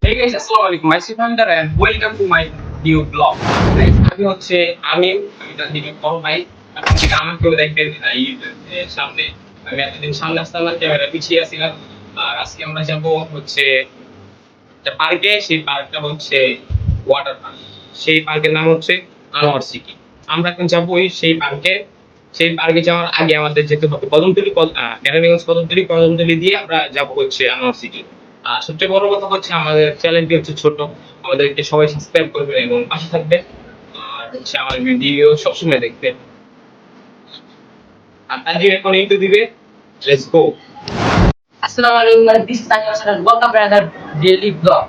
Hey guys, Assalamualaikum. Myself Hamdar and welcome to my new vlog. Guys, আমি এটা দিদি বড় ভাই। আপনি কি আমাকেও দেখবেন এই সামনে। আমি এতদিন সামনে আসতাম না, ক্যামেরা পিছিয়ে আছিলাম। আর আজকে আমরা যাব হচ্ছে একটা পার্কে, সেই পার্কটা হচ্ছে ওয়াটার পার্ক। সেই পার্কের নাম হচ্ছে আনোয়ার সিটি। আমরা এখন যাবো সেই পার্কে। সেই পার্কে যাওয়ার আগে আমাদের যেতে হবে কদমতলী দিয়ে আমরা যাবো হচ্ছে আনোয়ার সিটি। আর সবচেয়ে বড় কথা হচ্ছে আমাদের চ্যানেলটি হচ্ছে ছোট, আমাদেরকে সবাই সাবস্ক্রাইব করবেন এবং পাশে থাকবেন। আর হচ্ছে আমার ভিডিও সবসময় দেখবেন। আর তানজিম এখন ইন্ট্রো দিবে। Let's go. আসসালামু আলাইকুম, this is Tanzim Hasan, welcome to another daily vlog.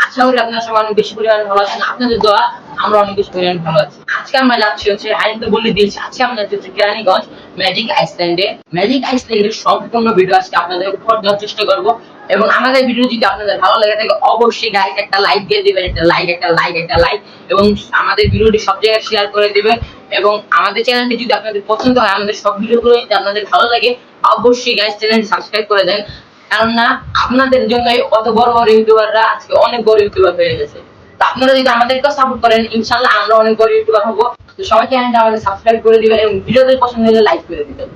আশা করি আপনারা সবাই অনেক বেশি পরিমাণে ভালো আছেন। আপনাদের দোয়া আমরা অনেক বেশি পরিমাণে ভালো আছি। আজকে আমরা যাচ্ছি হচ্ছে আইনতে বলে দিয়েছি, আজকে আমরা যাচ্ছি হচ্ছে কেরানীগঞ্জ ম্যাজিক আইসল্যান্ডে। ম্যাজিক আইসল্যান্ডের সম্পূর্ণ ভিডিও আজকে আপনাদের উপহার দেওয়ার চেষ্টা করব। এবং আমাদের ভিডিও যদি আপনাদের ভালো লাগে থাকে অবশ্যই গাইস একটা লাইক দিয়ে দিবেন, একটা লাইক এবং আমাদের ভিডিওটি সব জায়গায় শেয়ার করে দিবেন। এবং আমাদের চ্যানেলটি যদি আপনাদের পছন্দ হয়, আমাদের সব ভিডিওগুলো যদি আপনাদের ভালো লাগে, অবশ্যই গাইস চ্যানেলটি সাবস্ক্রাইব করে দেন। কেননা আপনাদের জন্য অত বড় বড় ইউটিউবাররা আজকে অনেক বড় ইউটিউবার হয়ে গেছে। তো আপনারা যদি আমাদেরকে সাপোর্ট করেন, ইনশাআল্লাহ আমরা অনেক বড় ইউটিউবার হব। তো সবাই চ্যানেলটা আমাদের সাবস্ক্রাইব করে দিবেন এবং ভিডিওটি পছন্দ হলে লাইক করে দিবেন।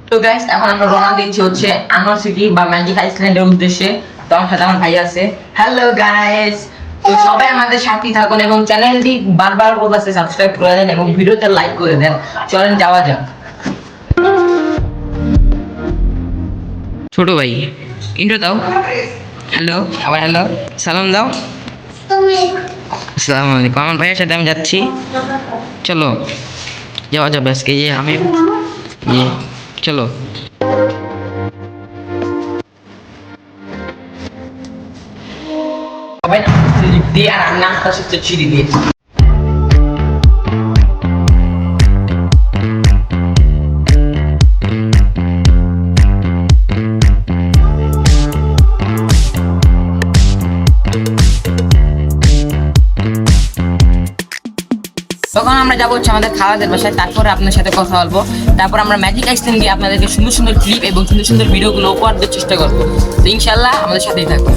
তো গাইস এখন আমরা রওনা দিচ্ছি হচ্ছে আনোয়ার সিটি বা ম্যাজিক আইসল্যান্ডের উদ্দেশ্যে। তো আমার সাথে আমার ভাই আছে। হ্যালো গাইস, তো সবাই আমাদের সাথে থাকুন এবং চ্যানেলটি বারবার বলতেছে সাবস্ক্রাইব করে দেন এবং ভিডিওতে লাইক করে দেন। চলেন যাওয়া যাক। ছোট ভাই ইন্ট্রো দাও। হ্যালো, আবার হ্যালো, সালাম দাও। আসসালামু আলাইকুম। আমার ভাইয়ের সাথে আমি যাচ্ছি, চলো যাওয়া যাবে আজকে। আমি চলো। সবাই দিয়ে আর আমি নামটা হচ্ছে চিড়ি দিয়ে। তখন আমরা যাবো হচ্ছে আমাদের খাওয়াদের বাসায়, তারপরে আপনার সাথে কথা বলবো। তারপর আমরা ম্যাজিক আইসল্যান্ড দিয়ে আপনাদেরকে সুন্দর সুন্দর ক্লিপ এবং সুন্দর সুন্দর ভিডিওগুলো উপহার দেওয়ার চেষ্টা করবো। তো ইনশাল্লাহ আমাদের সাথেই থাকবো।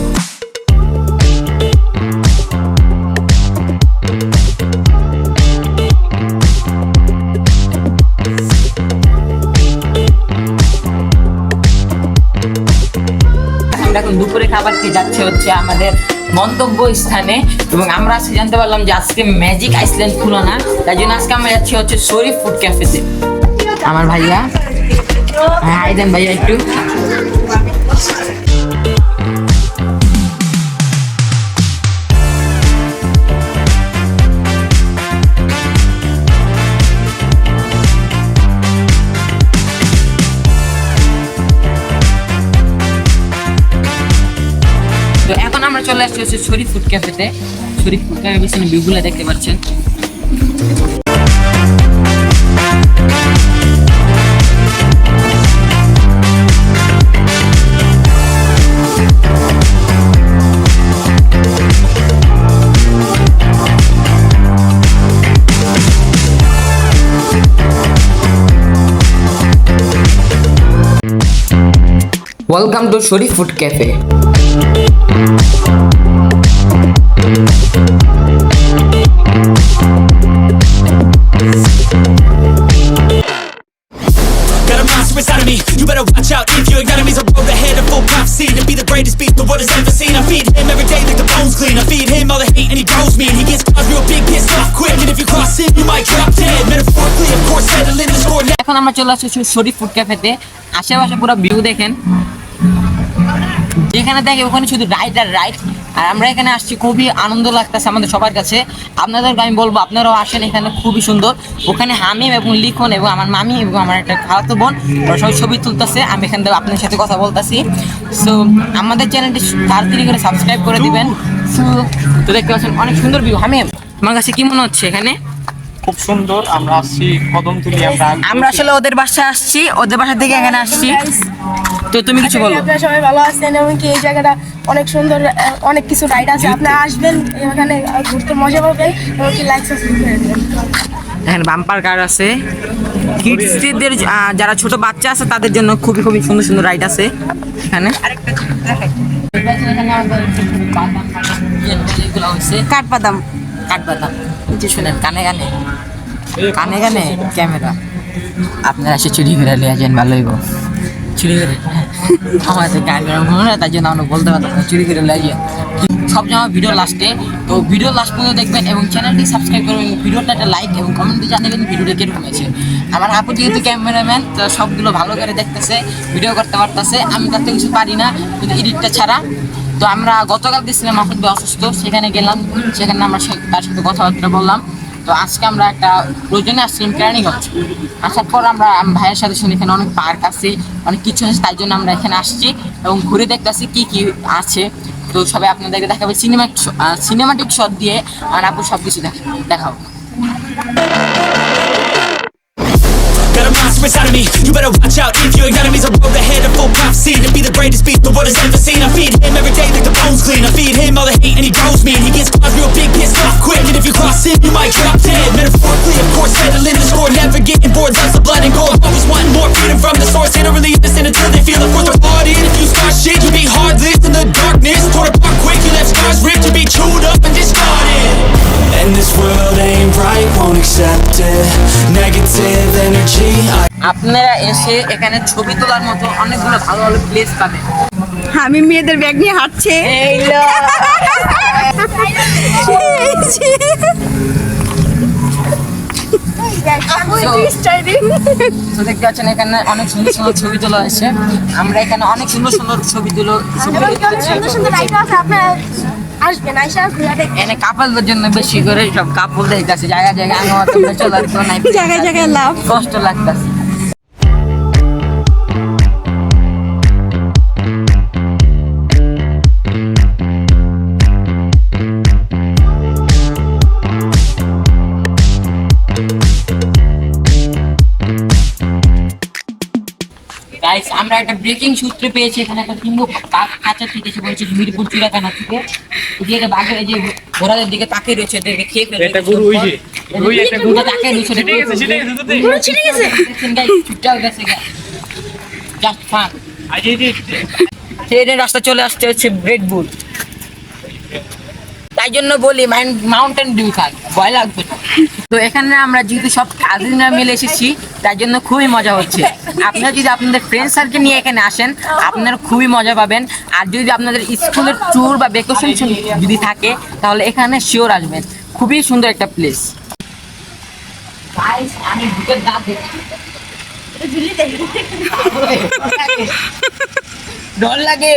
আমরা এখন দুপুরে খাবার খেয়ে যাচ্ছে হচ্ছে আমাদের গন্তব্য স্থানে। এবং আমরা আজকে জানতে পারলাম যে আজকে ম্যাজিক আইসল্যান্ড খুলো না, তাই জন্য আজকে আমরা যাচ্ছি হচ্ছে শরীফ ফুড ক্যাফেতে। আমার ভাইয়া, হ্যাঁ হাই দেন ভাইয়া একটু। তো এখন আমরা চলে আসছি হচ্ছে শরীফ ফুড ক্যাফেতে। শরীফ ফুড ক্যাফে পিছনে ভিউগুলো দেখতে পাচ্ছেন। Welcome to Sharif food cafe. Got a monster inside of me, you better watch out. If your enemy's a road ahead of full prophecy, to be the greatest beast the world has ever seen. I feed him every day like the bones clean. I feed him all the hate and he grows me, and he gets caught real big, pissed off quick. And if you cross him, you might drop dead. Metaphorically, of course, settling the score. এখন আমরা চলে আসছি শরীফ food ক্যাফেতে। আশেপাশে পুরো view দেখেন, যেখানে দেখে ওখানে শুধু রাইড আর রাইড। আর আমরা এখানে আসছি, খুবই আনন্দ লাগতেছে আমাদের সবার কাছে। আপনাদেরকে আমি বলবো আপনারাও আসেন, এখানে খুবই সুন্দর। ওখানে হামিম এবং লিখন এবং আমার মামি এবং আমার একটা খালাতো বোন, ওরা সবাই ছবি তুলতেছে। আমি এখান থেকে আপনার সাথে কথা বলতেছি। সো আমাদের চ্যানেলটি তাড়াতাড়ি করে সাবস্ক্রাইব করে দিবেন। তো দেখতে পাচ্ছেন অনেক সুন্দর ভিউ। হামিম, আমার কাছে কি মনে হচ্ছে এখানে? খুব সুন্দর। আমরা আসছি কদমতলী। আমরা আসলে ওদের বাসায় আসছি, ওদের বাসা থেকে এখানে আসছি। তো তুমি কিছু বলো। আপনারা সবাই ভালো আছেন এবং কি এই জায়গাটা অনেক সুন্দর, অনেক কিছু রাইড আছে। আপনারা আসবেন, এখানে ঘুরতে মজা পাবেন এবং কি লাইক সাবস্ক্রাইব করে দেবেন। এখানে বাম্পার কার আছে, কিডসদের যারা ছোট বাচ্চা আছে তাদের জন্য খুবই খুবই সুন্দর সুন্দর রাইড আছে এখানে। খোলা হয়েছে কাঠবাদাম। কাঠবাদাম। শুনেন, কানে কানে কানে কানে ক্যামেরা আপনারা এসে চুরি করে নিয়ে যান, ভালো হইব। চুরি করে আমাদের ক্যামেরা মনে হয়, তাই জন্য আমরা বলতে পারতাম না, চুরি করে নিয়ে যান। সব সময় ভিডিও লাস্টে, তো ভিডিও লাস্ট পর্যন্ত দেখবেন এবং চ্যানেলটি সাবস্ক্রাইব করবেন, ভিডিওটা একটা লাইক এবং কমেন্টে জানাবেন ভিডিওটা কীরকম হয়েছে। আমার আপু যেহেতু ক্যামেরাম্যান, তো সবগুলো ভালো করে দেখতেছে, ভিডিও করতে পারতেছে, আমি তাতে কিছু পারি না কিন্তু এডিটটা ছাড়া। তো আমরা গতকাল দিয়েছিলাম মাহফুজ ভাই অসুস্থ, সেখানে গেলাম, সেখানে আমরা তার সাথে কথাবার্তা বললাম। তো আজকে আমরা একটা প্রয়োজনে আসছিলাম কেরানীগঞ্জ। আসার পর আমরা ভাইয়ের সাথে শুনি এখানে অনেক পার্ক আছে, অনেক কিছু আছে, তাই জন্য আমরা এখানে আসছি এবং ঘুরে দেখতেছি কি কি আছে। তো সবাই আপনাদেরকে দেখাবে সিনেমাটিক শট দিয়ে, আর আপু সব কিছু দেখাও। Got a monster inside of me, you better watch out. If your enemy's a road ahead of full prophecy to be the greatest beast the world has ever seen. I feed him every day like the bones clean. I feed him all the hate and he grows me, and he gets claws real big, pissed off quick. And if you cross him, you might drop dead. Metaphorically, of course, settling the score, never getting bored. Lots of blood and gore, always wanting more freedom from the source. Ain't really innocent until they feel the force of hard in. If you start shit, you be heartless in the darkness. Torn apart quick, you left scars ripped. You be chewed up and discarded. And this world ain't right, won't accept it. Negative energy. আপনারা এসে এখানে ছবি তোলার মতো অনেকগুলো ভালো ভালো place পাবেন। আমি মেয়েদের ব্যাগ নিয়ে হাঁটছে। তো দেখতে পাচ্ছেন এখানে অনেক সুন্দর সুন্দর ছবি তোলা হয়েছে। আমরা এখানে অনেক সুন্দর সুন্দর ছবি এখানে কাপলদের জন্য বেশি করে সব কাপলদের কাছে জায়গায় জায়গায় আমার চলার তো নাই, জায়গায় জায়গায় লাভ। কষ্ট লাগতেছে। গাইস, আমরা একটা ব্রেকিং সূত্র পেয়েছি, এখানে একটা সিংহ কাঁচা থেকে এসে বলছে মিরপুর চিড়িয়াখানা থেকে। এদিকে বাঘের এই যে ঘোড়াদের দিকে তাকিয়ে রয়েছে, এদেরকে খেয়ে ফেলবে। এটা গরু ওই যে ওই একটা গরু তাকিয়ে রয়েছে, ঠিক আছে গরু ছিড়ে গেছে। দেখেন গাইস, ছুটটাও গেছে গা, জাস্ট ফান। আজ এই যে ট্রেনের রাস্তা চলে আসছে হচ্ছে রেড বুল, তাই জন্য বলি মাউন্টেন ডিউ খান, ভয় লাগবে না। তো এখানে আমরা যেহেতু সব কাজিনরা মিলে এসেছি, তাই জন্য খুবই মজা হচ্ছে। আপনারা যদি আপনাদের ফ্রেন্ড সার্কেল নিয়ে এখানে আসেন, আপনারা খুবই মজা পাবেন। আর যদি আপনাদের স্কুলের ট্যুর বা ভ্যাকেশন যদি থাকে, তাহলে এখানে শিওর আসবেন। খুবই সুন্দর একটা প্লেস। আমি বুকের দাঁত দেখছি, ডর লাগে,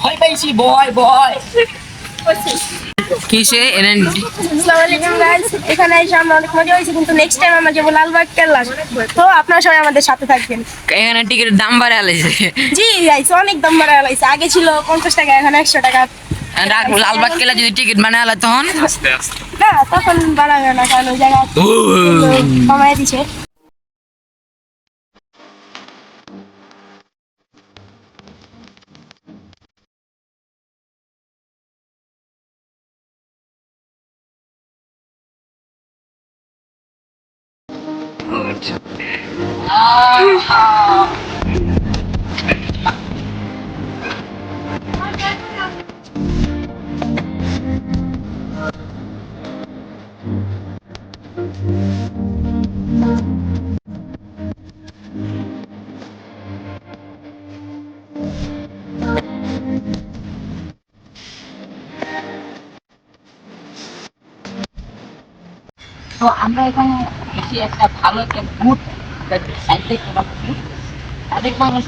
ভয় পাইছি, ভয় ভয় কিসে। আসসালামু আলাইকুম গাইস, এখানে এসে আমরা অনেক মজা হয়েছে, কিন্তু নেক্সট টাইম আমরা যাবো লালবাগ কেল্লা। তো আপনারা সবাই আমাদের সাথে থাকবেন। এখানে টিকিটের দাম বাড়াইছে। জি গাইস, অনেক দাম বাড়া হয়েছে। আগে ছিল 50 টাকা, এখন 100 টাকা। লালবাগ কেল্লা যদি টিকিট বানায় তখন না, তখন বাড়াবে না, কারণ ওই জায়গা কমাই দিছে। তো আমরা এখানে এসে একটা ভালো একটা গুড সাইড দেখতে পাচ্ছি। অনেক মানুষ,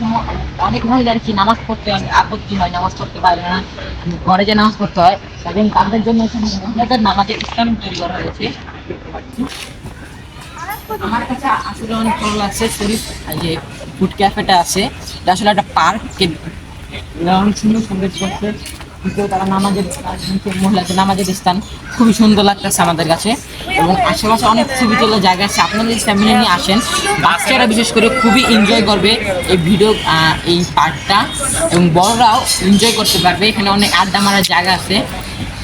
অনেক মহিলার কি নামাজ পড়তে আপত্তি হয়, নামাজ পড়তে পারে না, ঘরে যে নামাজ পড়তে হয়, এবং তাদের জন্য এখানে মহিলাদের নামাজের স্থান তৈরি করা হয়েছে। আমার কাছে আসলে অনেক ভালো লাগছে। শরীফ যে ফুড ক্যাফেটা আছে, এটা আসলে একটা পার্ক, অনেক সুন্দর সুন্দর করছে। তারা নামাজের মহিলাদের নামাজের স্থান খুবই সুন্দর লাগতেছে আমাদের কাছে। এবং আশেপাশে অনেক ছবি তোলার জায়গা আছে। আপনারা যদি ফ্যামিলি নিয়ে আসেন, বাচ্চারা বিশেষ করে খুবই এনজয় করবে এই পার্কটা, এবং বড়রাও এনজয় করতে পারবে। এখানে অনেক আড্ডা মারার জায়গা আছে।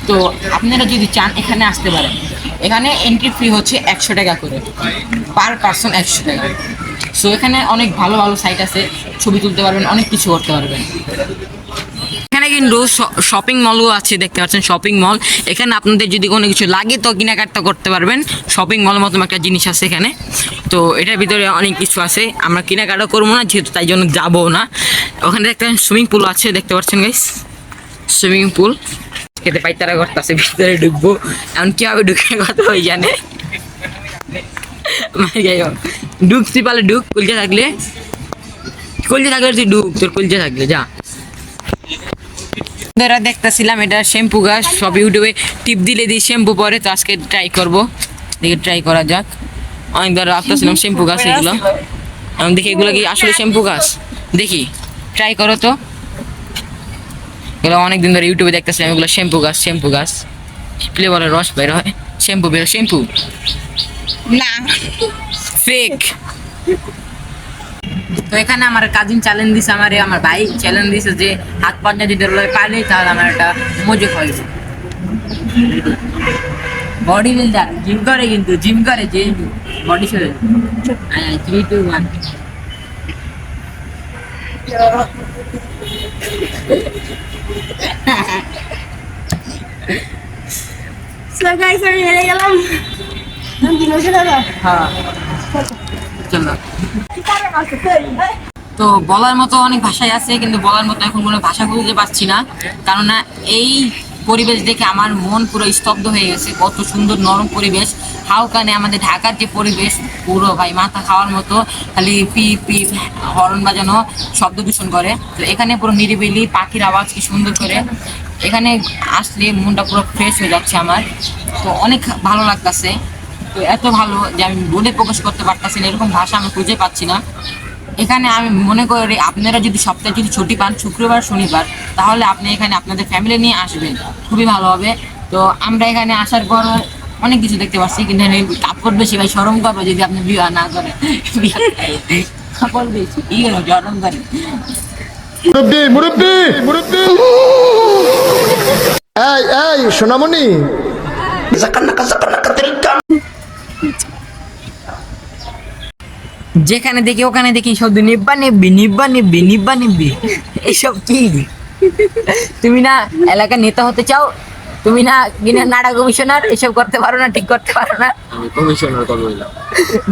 তো আপনারা যদি চান এখানে আসতে পারেন। এখানে এন্ট্রি ফি হচ্ছে 100 টাকা করে, পার পার্সন 100 টাকা। সো এখানে অনেক ভালো ভালো সাইট আছে, ছবি তুলতে পারবেন, অনেক কিছু করতে পারবেন। এখানে কি কিন্তু শপিং মলও আছে, দেখতে পাচ্ছেন শপিং মল। এখানে আপনাদের যদি কোনো কিছু লাগে তো কেনাকাটা করতে পারবেন। শপিং মল মতো একটা জিনিস আছে এখানে, তো এটার ভিতরে অনেক কিছু আছে। আমরা কেনাকাটা করবো না যেহেতু, তাই জন্য যাবো না। ওখানে একটা সুইমিং পুল আছে, দেখতে পাচ্ছেন গাইস, সুইমিং পুল। খেতে পাই তারা করতেছে, ভিতরে ঢুকবো, এমন কীভাবে ঢুকে কথা হয়ে জানে। যাই হোক, ঢুকতে পারলে ঢুক, কলজা থাকলে তুই ঢুক, তোর কলজা থাকলে যা। দেখতেছিলাম এটা শ্যাম্পু গাছ, সব ইউটিউবে টিপ দিলে দিই শ্যাম্পু পরে, তো আজকে ট্রাই করবো, দেখে ট্রাই করা যাক। অনেক ধরে রাখতেছিলাম শ্যাম্পু গাছ এগুলো, আমি দেখি এগুলো কি আসলে শ্যাম্পু গাছ, দেখি ট্রাই করো তো। এগুলো অনেকদিন ধরে ইউটিউবে দেখতেছিলাম, এগুলো শ্যাম্পু গাছ ফ্লেভারের রস বের হয়, শ্যাম্পু না ফেক। তো এখানে আমার কাজিন চ্যালেঞ্জ দিছে, আমার ভাই চ্যালেঞ্জ দিছে যে হাত পাঞ্জা দিতে পারলে তাহলে আমার একটা মজা হয়। বডি বিল্ডার জিম করে, কিন্তু জিম করে যে বডি শরীর। 3 2 1 So guys, আমি হেরে গেলাম। হ্যাঁ চলো। তো বলার মতো অনেক ভাষাই আছে, কিন্তু বলার মতো এখন কোনো ভাষা খুঁজে পাচ্ছি না, কেননা এই পরিবেশ দেখে আমার মন পুরো স্তব্ধ হয়ে গেছে। কত সুন্দর নরম পরিবেশ, হাওকানে আমাদের ঢাকার যে পরিবেশ পুরো ভাই মাথা খাওয়ার মতো, খালি পি পি হর্ন বাজানো, শব্দ দূষণ করে। তো এখানে পুরো নিরিবিলি, পাখির আওয়াজ কি সুন্দর করে, এখানে আসলে মনটা পুরো ফ্রেশ হয়ে যাচ্ছে আমার। তো অনেক ভালো লাগতেছে, তো এত ভালো যে আমি বলে প্রকাশ করতে পারতেছি না, এরকম ভাষা আমি খুঁজে পাচ্ছি না। এখানে আমি মনে করি আপনারা যদি সপ্তাহে যদি ছুটি পান শুক্রবার শনিবার, তাহলে আপনি এখানে আপনাদের ফ্যামিলি নিয়ে আসবেন, খুবই ভালো হবে। তো আমরা এখানে আসার পর অনেক কিছু দেখতে পাচ্ছি, কিন্তু কাপড় বেশি ভাই শরম করবো যদি আপনি বিয়ে না করেন। কাপড় বেশি শরম করেন। মুরব্বি এই সোনামণি, যেখানে দেখি ওখানে দেখি শুধু নিব্বা নিব্বি, এসব কি? তুমি না এলাকার নেতা হতে চাও, তুমি না নাডা কমিশনার, এসব করতে পারো না, ঠিক করতে পারো না। কমিশনার কবে হইলাম?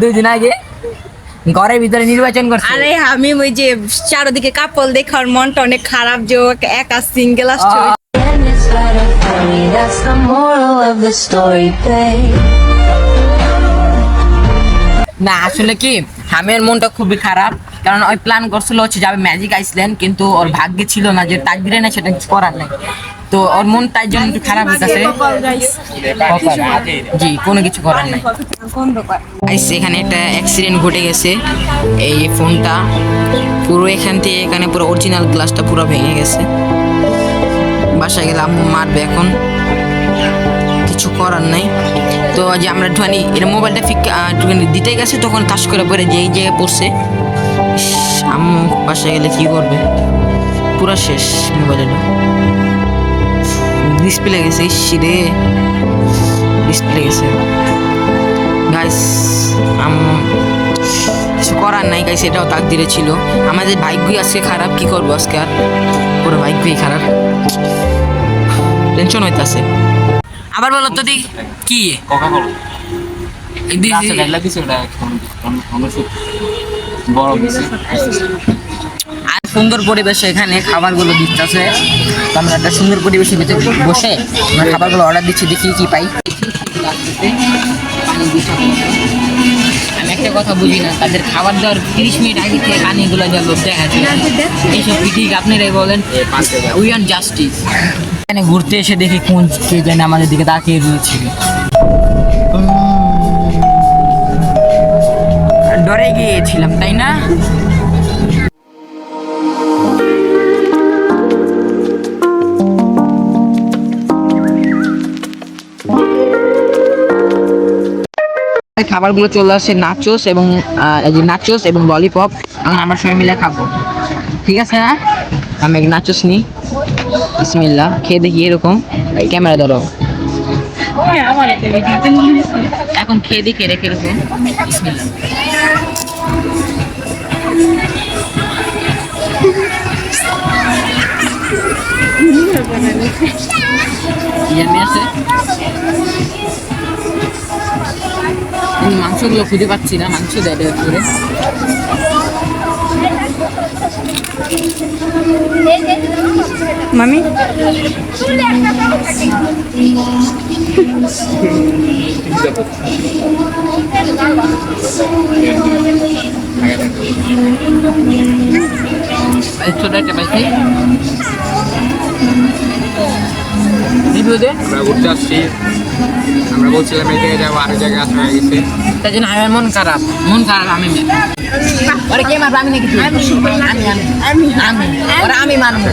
2 দিন আগে ঘরের ভিতরে নির্বাচন করছে। আরে আমি ওই যে চারদিকে কাপল দেখার মনটা অনেক খারাপ, যে ও একা সিঙ্গেল আসছে। That's the moral of the story, babe. না আসলে কি হামের মনটা খুবই খারাপ, কারণ ওই প্ল্যান করছিল হচ্ছে যাবে ম্যাজিক আইসল্যান্ড, কিন্তু ওর ভাগ্যে ছিল না, যে তাকদিরে না, সেটা কিছু করার নাই। তো ওর মন তাই জন্য একটু খারাপ হইতেছে। জি, কোনো কিছু করার নাই। এখানে একটা অ্যাক্সিডেন্ট ঘটে গেছে, এই ফোনটা পুরো এখান থেকে এখানে পুরো অরিজিনাল গ্লাসটা পুরো ভেঙে গেছে। বাসায় গেলে আম্মু মারবে, এখন কিছু করার নাই। তো যে আমরা একটুখানি এটা মোবাইলটা দিতে গেছে, তখন তাস করে পরে যে এই জায়গায় পড়ছে। আম্মু বাসায় গেলে কি করবে, পুরো শেষ মোবাইলটা, ডিসপ্লে গেছে, রে ডিসপ্লে গেছে গাইস। আম্মু কিছু করার নাই গাইস, এটাও তাকদিরে ছিল। আমাদের ভাগ্যই আজকে খারাপ, কি করবো আজকে, আর পুরো ভাগ্যই খারাপ, টেনশন হইতাছে। আবার বলো তো দি কি কোকা-কোলা আচ্ছা লাগলা কিছু এটা বড় কিছু। আর সুন্দর পরিবেশে এখানে খাবারগুলো দিতেছে, তো আমরা একটা সুন্দর পরিবেশের ভিতরে বসে আমরা খাবারগুলো অর্ডার দিচ্ছি, দেখি কি পাই। আমি একটা কথা বুঝি না, তাদের খাবার দেওয়ার 30 মিনিট আগে থেকে পানিগুলো দেওয়ার লোক দেখা যায়, এইসব ঠিক আপনারাই বলেন। We want justice. এখানে ঘুরতে এসে দেখি কোন কে যেন আমাদের দিকে তাকিয়ে রয়েছে, ডরে গিয়েছিলাম তাই না। খাবারগুলো চলে আসছে, নাচোস এবং ললিপপ, আমরা সবাই মিলে খাবো, ঠিক আছে না? আমি নাচোস নিই, বিসমিল্লাহ, খেয়ে দেখি এরকম, ক্যামেরা ধরো, এখন খেয়ে দেখি রেখে এরকম, বিসমিল্লাহ। ইয়ামি আছে মাংসগুলো খুঁজে পাচ্ছি না, মাংস দেয় দেয় করে মামি ছোট একটা পাইছি রিভিউ দে। আমরা ঘুরতে আসছি, আমরা বলছিলাম এই জায়গায় যাবো, আরেক জায়গায় আসা হয়ে গেছে। তাই জন্য আমার মন খারাপ আমি ওরে কে মারবো আমি নাকি তুই? ওরা আমি মারবো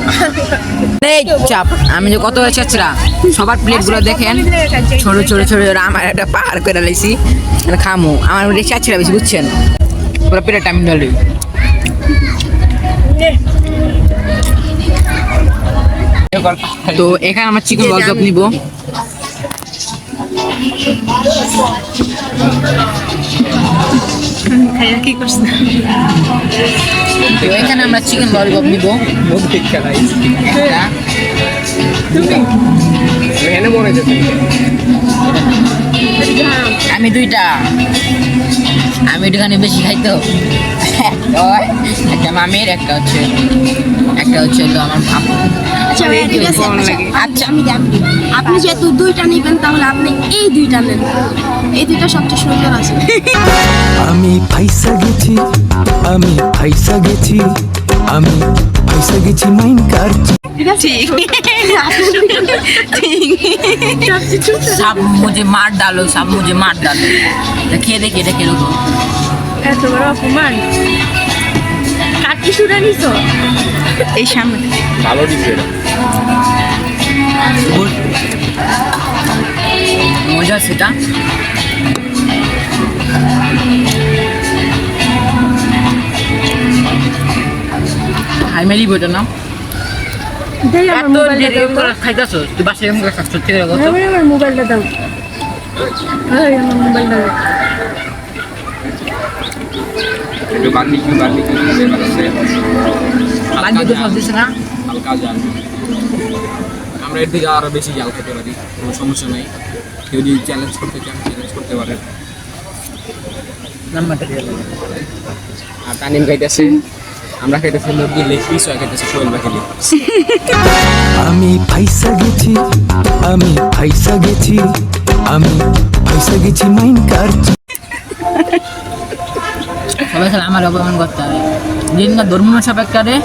এই চাপ। আমি যে কত চাচ্ছিলা সবার প্লেট গুলো দেখেন ছোট ছোট ছোট আমার একটা পাহাড় করে লাইছি খামু আমার মধ্যে চাচ্ছিলা বেশি বুঝছেন পুরো প্লেট আমি ডালি। তো এখানে আমার চিকেন ললিপপ নিব। কি করছ তো এখানে আমরা চিকেন ললিপপ নিব। আমি দুইটা, আমি একটুখানি বেশি খাই তো একটা মামির একটা হচ্ছে হলো আমার আপু। আচ্ছা ভাইয়া, ঠিক আছে। আচ্ছা আমি জানি আপনি যেহেতু দুইটা নেবেন তাহলে আপনি এই দুইটা নেন, এই দুইটা সবচেয়ে সুন্দর আছে। আমি ফাইসা গেছি, আমি ফাইসা গেছি, আমি ফাইসা গেছি মাইন কার। ঠিক আছে सब मुझे मार डालो, सब मुझे मार डालो। খেয়ে দেখি এটা কিরকম। এত বড় অপমান, কাটি শুনে নিছো এই সামনে ভালো দিচ্ছে এটা। মজা সেটা হাই মেরি বইটা না দেই আমার এত মোবাইলটা দেরি দাও তো। করে খাইতাছো তুই বাসায় এরকম করে খাচ্ছ ঠিক আছে আমার মোবাইলটা দাও, এই আমার মোবাইলটা দাও। একটু বারবিকিউ ফ্লেভার আছে, লাগবে তো সব দিছে না। হালকা জাল। আমরা এর দিকে আরো বেশি জাল খেতে পারি, কোনো সমস্যা নাই। কেউ যদি চ্যালেঞ্জ করতে চান চ্যালেঞ্জ করতে পারেন। নাম্বারটা দিয়ে দাও। আর তানিম খাইতেছে, আমরা খাইতেছি মুরগি লেগ পিস, আর খাইতেছে কোয়েল পাখি লেগ পিস। আমি ফাইসা গেছি, আমি ফাইসা গেছি, আমি ফাইসা গেছি মাইন কার। সবাই খেলে আমার অপমান করতে হবে যেদিন না ধর্ম সাপেক্ষে।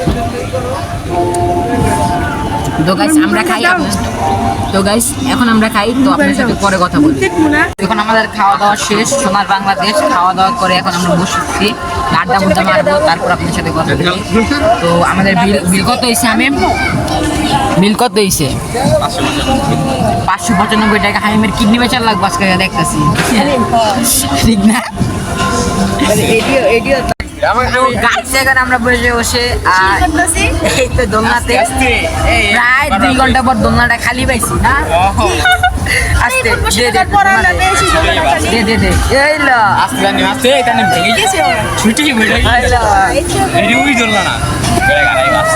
তো গাইস আমরা খাই, তো গাইস এখন আমরা খাই, তো আপনার সাথে পরে কথা বলি। এখন আমাদের খাওয়া দাওয়া শেষ, সোনার বাংলাদেশ খাওয়া দাওয়া করে এখন আমরা বসেছি আড্ডা বুড্ডা মারবো, তারপর আপনার সাথে কথা বলি। তো আমাদের বিল কত হয়েছে? বিল কত হয়েছে? 595 টাকা। হাইমের কিডনি বেচার লাগবে আজকে দেখতেছি, ঠিক না? গাছ এখন আমরা বসে এই তো দোলনাতে প্রায় 2 ঘন্টা পর দোলনাটা খালি পাইছি না। আস্তে দে দে দে এই লো আস্তে জানি আস্তে এখানে ভেঙে গেছে ছুটি হয়ে গেল। এই ওই দোলনা না বেড়ে গাড়াই বাস।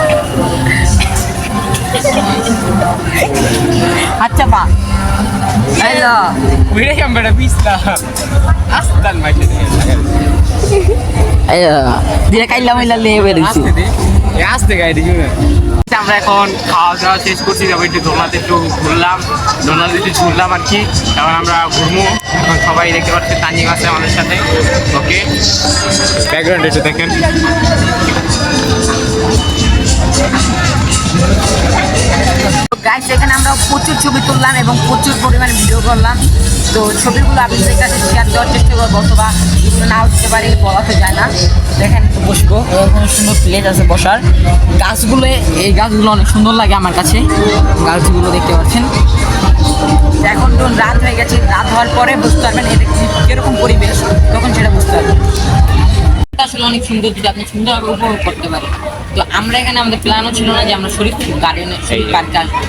আচ্ছা বা এই লো ওইটাই আমি বেটা পিছলা আস্তান মাইতে দিয়ে এই দিয়ে কাইলা মাইলা লে বেরিয়েছি। আস্তে দে আস্তে গাড়ি দিও না। আমরা এখন খাওয়া দাওয়া শেষ করছি, যাবো একটু দোলনাতে একটু ঘুরলাম, দোলনাতে একটু ঘুরলাম আর কি। তারপর আমরা ঘুরবো। এখন সবাই দেখতে পাচ্ছে তানিম আছে আমাদের সাথে। ওকে ব্যাকগ্রাউন্ড একটু দেখেন। গাইস এখানে আমরা প্রচুর ছবি তুললাম এবং প্রচুর পরিমাণে ভিডিও করলাম। তো ছবিগুলো আপনাদের কাছে শেয়ার দেওয়ার চেষ্টা করবো, অথবা এগুলো নাও দিতে পারি, বলা তো যায় না। দেখেন একটু বসবো, এরকম সুন্দর প্লেস আছে বসার। গাছগুলো, এই গাছগুলো অনেক সুন্দর লাগে আমার কাছে, গাছগুলো দেখতে পাচ্ছেন। এখন তো রাত হয়ে গেছে, রাত হওয়ার পরে বুঝতে পারবেন এটা কিরকম পরিবেশ, তখন সেটা বুঝতে পারবেন। আসলে অনেক সুন্দর, যদি আপনি সুন্দরভাবে উপভোগ করতে পারেন। তো আমরা এখানে আমাদের প্ল্যানও ছিল না যে আমরা শরীফ গার্ডেনে শরীফ পার্কে আসবো।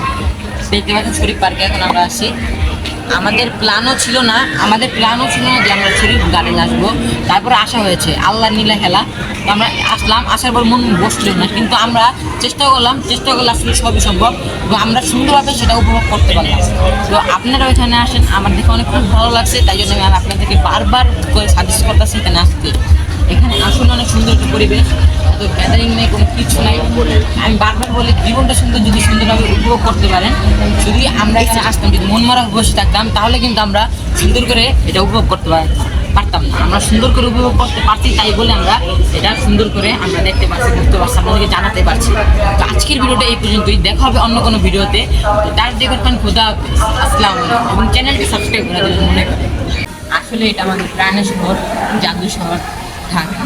দেখতে পাচ্ছেন শরীফ পার্কে এখন আমরা আসছি। আমাদের প্ল্যানও ছিল না যে আমরা শরীফ গার্ডেন আসবো, তারপরে আসা হয়েছে আল্লাহ নীলা খেলা। তো আমরা আসলাম, আসার পর মন বসছিল না, কিন্তু আমরা চেষ্টা করলাম আসলে সবই সম্ভব এবং আমরা সুন্দরভাবে সেটা উপভোগ করতে পারলাম। তো আপনারা এখানে আসেন, আমার দেখে অনেক খুব ভালো লাগছে, তাই জন্য আমি আপনাদেরকে বারবার করে সাজেস্ট করতেছি এখানে আসতে। এখানে আসলে অনেক সুন্দর একটা পরিবেশ, তো গ্যাদারিং নেই, কোনো কিছু নাই। আমি বারবার বলি জীবনটা সুন্দর, যদি সুন্দরভাবে উপভোগ করতে পারেন, যদি আমরা এখানে আসতাম, যদি মন মারা বসে থাকতাম, তাহলে কিন্তু আমরা সুন্দর করে এটা উপভোগ করতে পারতাম না। আমরা সুন্দর করে উপভোগ করতে পারছি, তাই বলে আমরা এটা সুন্দর করে আমরা দেখতে পাচ্ছি, বুঝতে পারছি, আপনাদেরকে জানাতে পারছি। তো আজকের ভিডিওটা এই পর্যন্তই, দেখা হবে অন্য কোনো ভিডিওতে। তো তার দেখবেন খোদা আসসালামু আলাইকুম, এবং চ্যানেলটি সাবস্ক্রাইব করে দেবেন মনে করেন। আসলে এটা আমাদের প্রাণের শহর, জাদু শহর ঢাকা।